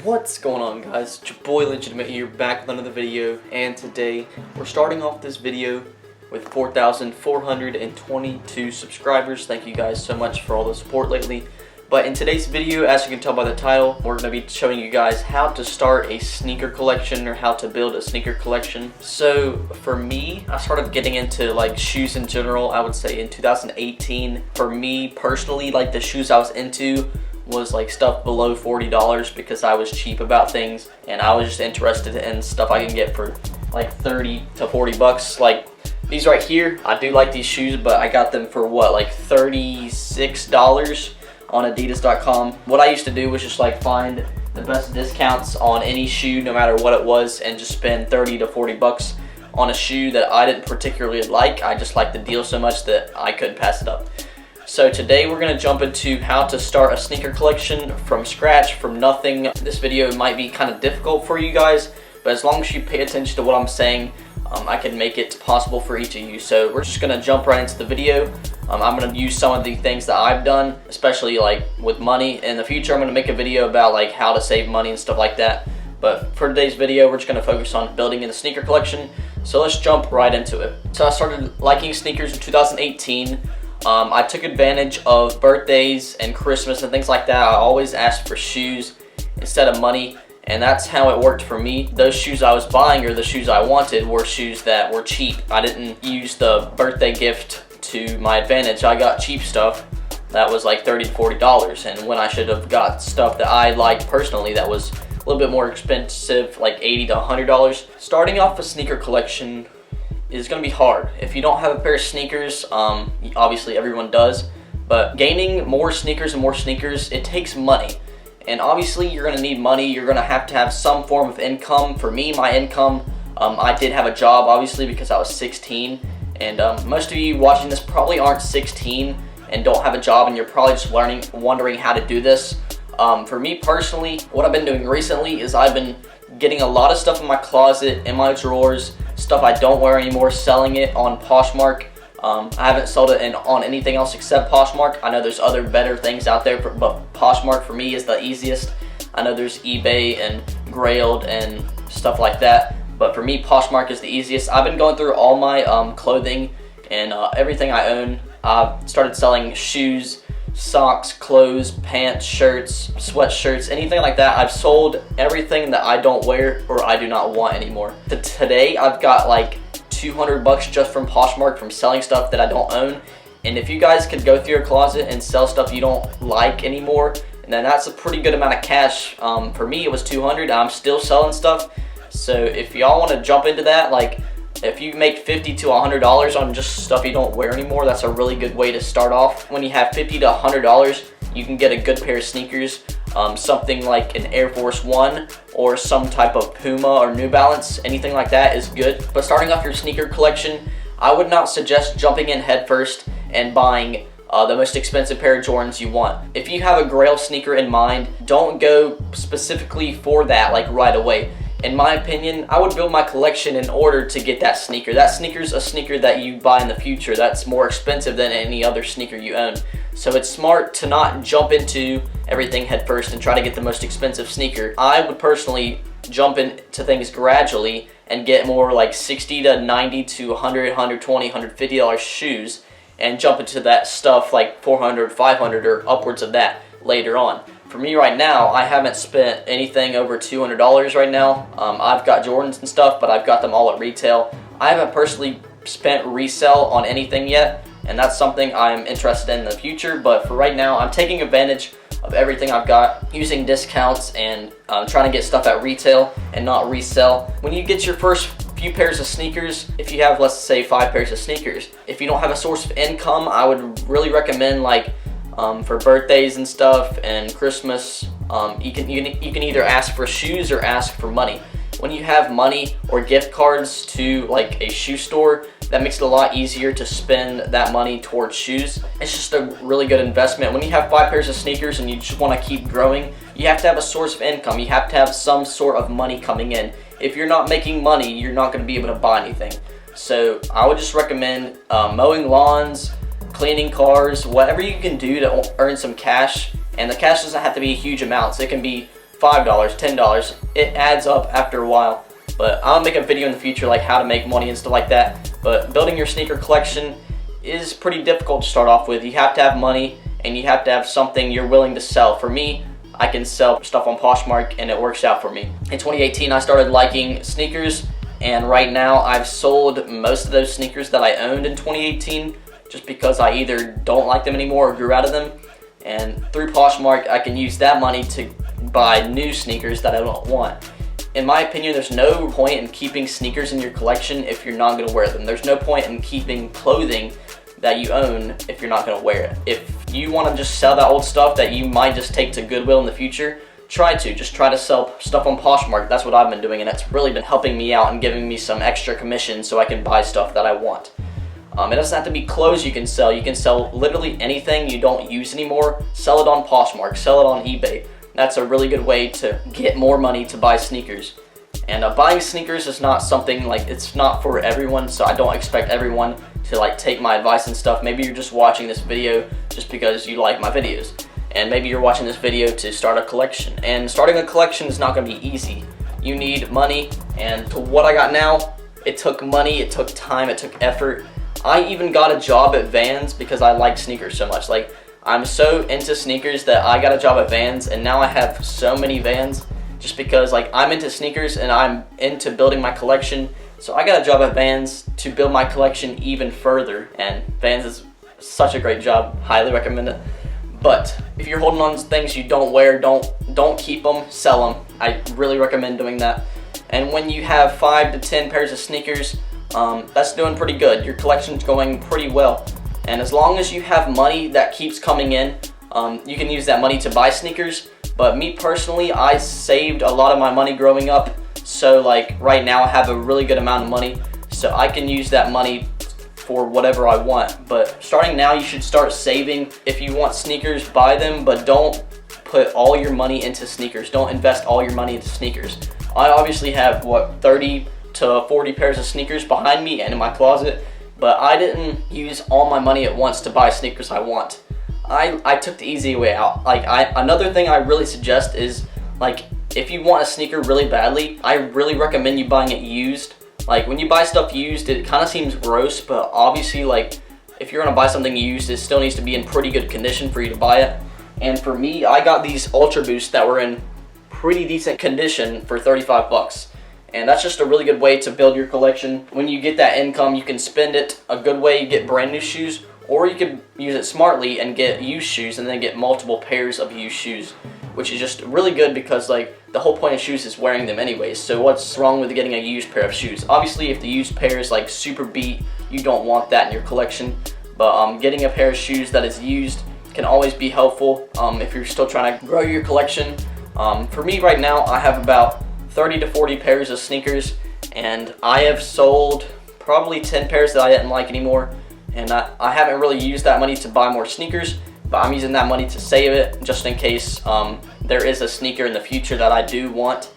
What's going on, guys? It's your boy Legitimate here, back with another video, and today we're starting off this video with 4,422 subscribers. Thank you guys so much for all the support lately. But in today's video, as you can tell by the title, we're going to be showing you guys how to start a sneaker collection or how to build a sneaker collection. So for me, I started getting into like shoes in general, I would say in 2018. For me personally, like the shoes I was into was like stuff below $40 because I was cheap about things and I was just interested in stuff I can get for like 30 to 40 bucks. Like these right here, I do like these shoes, but I got them for what, like $36 on adidas.com. What I used to do was just like find the best discounts on any shoe no matter what it was and just spend 30 to 40 bucks on a shoe that I didn't particularly like. I just liked the deal so much that I couldn't pass it up. So today we're going to jump into how to start a sneaker collection from scratch, from nothing. This video might be kind of difficult for you guys, but as long as you pay attention to what I'm saying, I can make it possible for each of you. So we're just going to jump right into the video. I'm going to use some of the things that I've done, especially like with money. In the future, I'm going to make a video about like how to save money and stuff like that. But for today's video, we're just going to focus on building a sneaker collection. So let's jump right into it. So I started liking sneakers in 2018. I took advantage of birthdays and Christmas and things like that. I always asked for shoes instead of money, and that's how it worked for me. Those shoes I was buying, or the shoes I wanted, were shoes that were cheap. I didn't use the birthday gift to my advantage. I got cheap stuff that was like $30 to $40, and when I should have got stuff that I liked personally that was a little bit more expensive, like $80 to $100. Starting off a sneaker collection is going to be hard. If you don't have a pair of sneakers, obviously everyone does, but gaining more sneakers and more sneakers, it takes money. And obviously you're going to need money. You're going to have some form of income. For me, my income, I did have a job obviously because I was 16, and most of you watching this probably aren't 16 and don't have a job, and you're probably just wondering how to do this. For me personally, what I've been doing recently is I've been getting a lot of stuff in my closet, in my drawers, stuff I don't wear anymore, selling it on Poshmark. I haven't sold it on anything else except Poshmark. I know there's other better things out there, but Poshmark for me is the easiest. I know there's eBay and Grailed and stuff like that, but for me, Poshmark is the easiest. I've been going through all my clothing and everything I own. I've started selling shoes, socks, clothes, pants, shirts, sweatshirts, anything like that. I've sold everything that I don't wear or I do not want anymore. Today, I've got like 200 bucks just from Poshmark from selling stuff that I don't own. And if you guys could go through your closet and sell stuff you don't like anymore, then that's a pretty good amount of cash. For me, it was 200. I'm still selling stuff. So if y'all want to jump into that, like if you make $50 to $100 on just stuff you don't wear anymore, that's a really good way to start off. When you have $50 to $100, you can get a good pair of sneakers, something like an Air Force One or some type of Puma or New Balance. Anything like that is good. But starting off your sneaker collection, I would not suggest jumping in head first and buying the most expensive pair of Jordans you want. If you have a Grail sneaker in mind, don't go specifically for that like right away. In my opinion, I would build my collection in order to get that sneaker. That sneaker's a sneaker that you buy in the future. That's more expensive than any other sneaker you own. So it's smart to not jump into everything head first and try to get the most expensive sneaker. I would personally jump into things gradually and get more like $60 to $90 to $100, $120, $150 shoes and jump into that stuff like $400, $500 or upwards of that later on. For me right now, I haven't spent anything over $200 right now. I've got Jordans and stuff, but I've got them all at retail. I haven't personally spent resale on anything yet, and that's something I'm interested in the future. But for right now, I'm taking advantage of everything I've got, using discounts and trying to get stuff at retail and not resell. When you get your first few pairs of sneakers, if you have, let's say, 5 pairs of sneakers, if you don't have a source of income, I would really recommend like for birthdays and stuff and Christmas, you can either ask for shoes or ask for money. When you have money or gift cards to like a shoe store, that makes it a lot easier to spend that money towards shoes. It's just a really good investment. When you have 5 pairs of sneakers and you just want to keep growing, you have to have a source of income. You have to have some sort of money coming in. If you're not making money, you're not going to be able to buy anything. So I would just recommend mowing lawns, cleaning cars, whatever you can do to earn some cash. And the cash doesn't have to be huge amounts. It can be $5, $10. It adds up after a while. But I'll make a video in the future like how to make money and stuff like that. But building your sneaker collection is pretty difficult to start off with. You have to have money and you have to have something you're willing to sell. For me, I can sell stuff on Poshmark and it works out for me. In 2018, I started liking sneakers, and right now I've sold most of those sneakers that I owned in 2018 just because I either don't like them anymore or grew out of them. And through Poshmark, I can use that money to buy new sneakers that I don't want. In my opinion, there's no point in keeping sneakers in your collection if you're not going to wear them. There's no point in keeping clothing that you own if you're not going to wear it. If you want to just sell that old stuff that you might just take to Goodwill in the future, try to sell stuff on Poshmark. That's what I've been doing, and it's really been helping me out and giving me some extra commission so I can buy stuff that I want. It doesn't have to be clothes you can sell. You can sell literally anything you don't use anymore. Sell it on Poshmark, sell it on eBay. That's a really good way to get more money to buy sneakers. And buying sneakers is not something like, it's not for everyone, so I don't expect everyone to like take my advice and stuff. Maybe you're just watching this video just because you like my videos. And maybe you're watching this video to start a collection. And starting a collection is not going to be easy. You need money, and to what I got now, it took money, it took time, it took effort. I even got a job at Vans because I like sneakers so much. Like, I'm so into sneakers that I got a job at Vans, and now I have so many Vans just because like I'm into sneakers and I'm into building my collection. So I got a job at Vans to build my collection even further, and Vans is such a great job. Highly recommend it. But if you're holding on to things you don't wear, don't keep them, sell them. I really recommend doing that. And when you have 5 to 10 pairs of sneakers, that's doing pretty good. Your collection's going pretty well. And as long as you have money that keeps coming in, you can use that money to buy sneakers. But me personally, I saved a lot of my money growing up. So like right now I have a really good amount of money. So I can use that money for whatever I want. But starting now, you should start saving. If you want sneakers, buy them, but don't put all your money into sneakers. Don't invest all your money into sneakers. I obviously have, 30 to 40 pairs of sneakers behind me and in my closet, but I didn't use all my money at once to buy sneakers I want. I took the easy way out. Another thing I really suggest is, like, if you want a sneaker really badly, I really recommend you buying it used. Like, when you buy stuff used, it kind of seems gross, but obviously, like, if you're gonna buy something used, it still needs to be in pretty good condition for you to buy it. And for me, I got these Ultra Boosts that were in pretty decent condition for 35 bucks. And that's just a really good way to build your collection. When you get that income, you can spend it a good way, you get brand new shoes, or you can use it smartly and get used shoes and then get multiple pairs of used shoes, which is just really good because, like, the whole point of shoes is wearing them anyways. So what's wrong with getting a used pair of shoes? Obviously, if the used pair is like super beat, you don't want that in your collection. But getting a pair of shoes that is used can always be helpful if you're still trying to grow your collection. For me right now, I have about 30 to 40 pairs of sneakers, and I have sold probably 10 pairs that I didn't like anymore. And I haven't really used that money to buy more sneakers, but I'm using that money to save it just in case there is a sneaker in the future that I do want.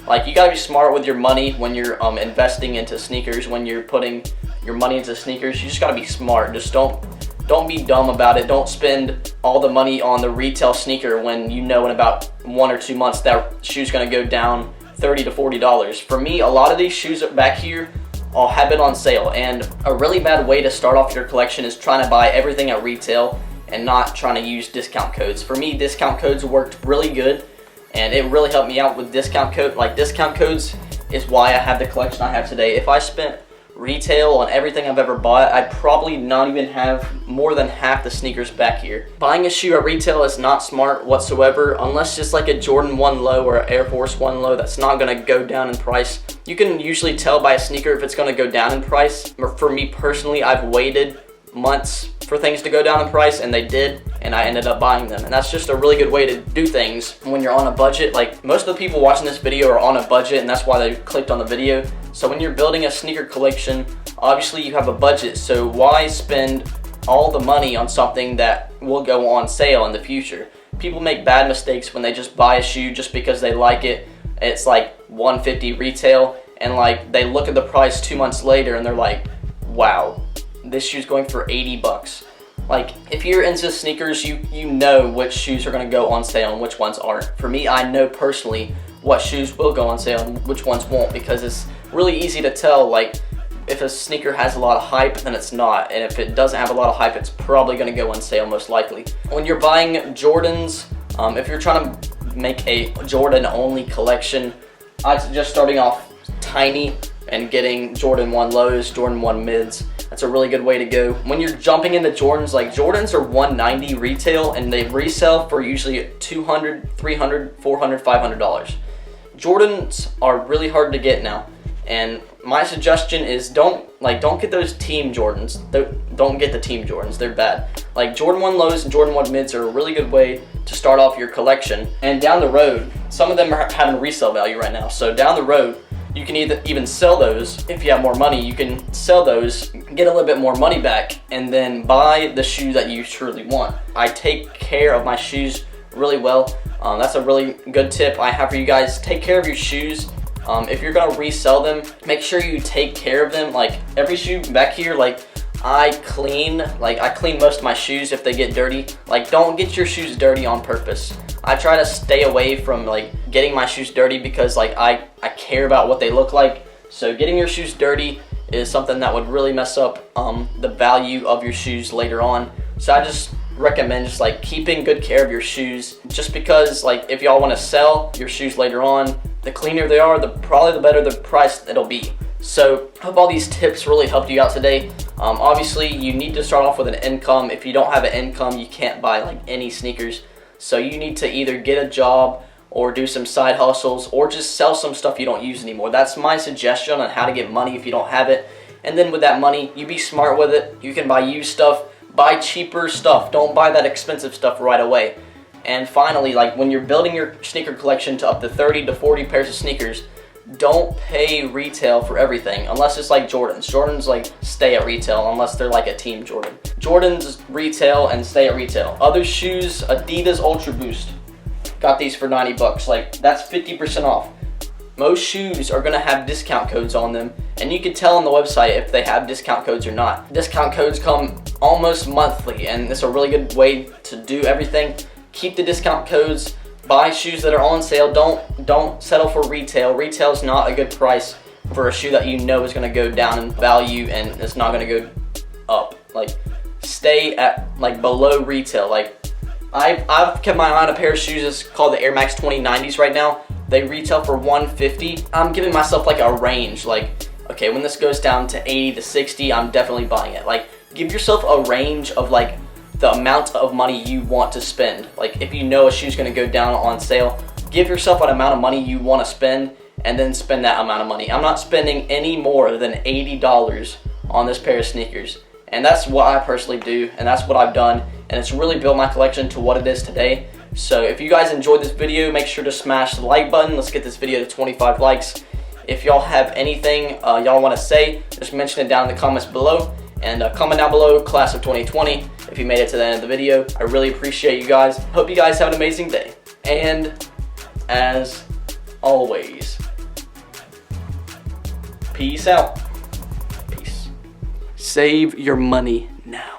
Like, you gotta be smart with your money when you're investing into sneakers. When you're putting your money into sneakers, you just gotta be smart. Just don't be dumb about it. Don't spend all the money on the retail sneaker when you know in about 1 or 2 months that shoe's gonna go down $30 to $40. For me, a lot of these shoes back here all have been on sale, and a really bad way to start off your collection is trying to buy everything at retail and not trying to use discount codes. For me, discount codes worked really good, and it really helped me out with discount codes is why I have the collection I have today. If I spent retail on everything I've ever bought, I'd probably not even have more than half the sneakers back here. Buying a shoe at retail is not smart whatsoever, unless it's like a Jordan 1 Low or an Air Force 1 Low that's not gonna go down in price. You can usually tell by a sneaker if it's gonna go down in price. For me personally, I've waited months for things to go down in price, and they did, and I ended up buying them. And that's just a really good way to do things when you're on a budget. Like, most of the people watching this video are on a budget, and that's why they clicked on the video. So when you're building a sneaker collection, obviously you have a budget, so why spend all the money on something that will go on sale in the future? People make bad mistakes when they just buy a shoe just because they like it. It's like $150 retail, and like they look at the price 2 months later and they're like, wow, this shoe's going for 80 bucks. Like, if you're into sneakers, you know which shoes are going to go on sale and which ones aren't. For me, I know personally what shoes will go on sale and which ones won't, because it's really easy to tell, like, if a sneaker has a lot of hype, then it's not. And if it doesn't have a lot of hype, it's probably going to go on sale most likely. When you're buying Jordans, if you're trying to make a Jordan-only collection, I'd suggest starting off tiny and getting Jordan 1 lows, Jordan 1 mids. That's a really good way to go. When you're jumping into Jordans, like Jordans are $190 retail and they resell for usually $200, $300, $400, $500. Jordans are really hard to get now, and my suggestion is don't get those team Jordans. Don't get the team Jordans, they're bad. Like Jordan 1 lows and Jordan 1 mids are a really good way to start off your collection. And down the road, some of them are having resale value right now, so down the road you can even sell those. If you have more money, you can sell those, get a little bit more money back, and then buy the shoe that you truly want. I take care of my shoes really well. That's a really good tip I have for you guys. Take care of your shoes. If you're gonna resell them, make sure you take care of them. Like every shoe back here, like I clean most of my shoes if they get dirty. Like, don't get your shoes dirty on purpose. I try to stay away from like getting my shoes dirty because like I care about what they look like. So getting your shoes dirty is something that would really mess up the value of your shoes later on. So I just recommend just like keeping good care of your shoes, just because like if y'all want to sell your shoes later on, the cleaner they are, probably the better the price it'll be. So I hope all these tips really helped you out today. Obviously you need to start off with an income. If you don't have an income, you can't buy like any sneakers. So you need to either get a job or do some side hustles or just sell some stuff you don't use anymore. That's my suggestion on how to get money if you don't have it. And then with that money, you be smart with it. You can buy used stuff, buy cheaper stuff. Don't buy that expensive stuff right away. And finally, like when you're building your sneaker collection to up to 30 to 40 pairs of sneakers, don't pay retail for everything unless it's like Jordans. Jordans like stay at retail unless they're like a team Jordan. Jordans retail and stay at retail. Other shoes, Adidas Ultra Boost. Got these for 90 bucks. Like that's 50% off. Most shoes are gonna have discount codes on them, and you can tell on the website if they have discount codes or not. Discount codes come almost monthly, and it's a really good way to do everything. Keep the discount codes. Buy shoes that are on sale. Don't settle for retail. Retail is not a good price for a shoe that you know is going to go down in value and it's not going to go up. Like stay at like below retail. Like I've kept my eye on a pair of shoes. It's called the Air Max 2090s right now. They retail for $150. I'm giving myself like a range. Like okay, when this goes down to 80 to 60, I'm definitely buying it. Like give yourself a range of like the amount of money you want to spend. Like if you know a shoe's gonna go down on sale, give yourself an amount of money you want to spend and then spend that amount of money. I'm not spending any more than $80 on this pair of sneakers, and that's what I personally do, and that's what I've done, and it's really built my collection to what it is today. So if you guys enjoyed this video, make sure to smash the like button. Let's get this video to 25 likes. If y'all have anything y'all want to say, just mention it down in the comments below. And comment down below, class of 2020, if you made it to the end of the video. I really appreciate you guys. Hope you guys have an amazing day. And as always, peace out. Peace. Save your money now.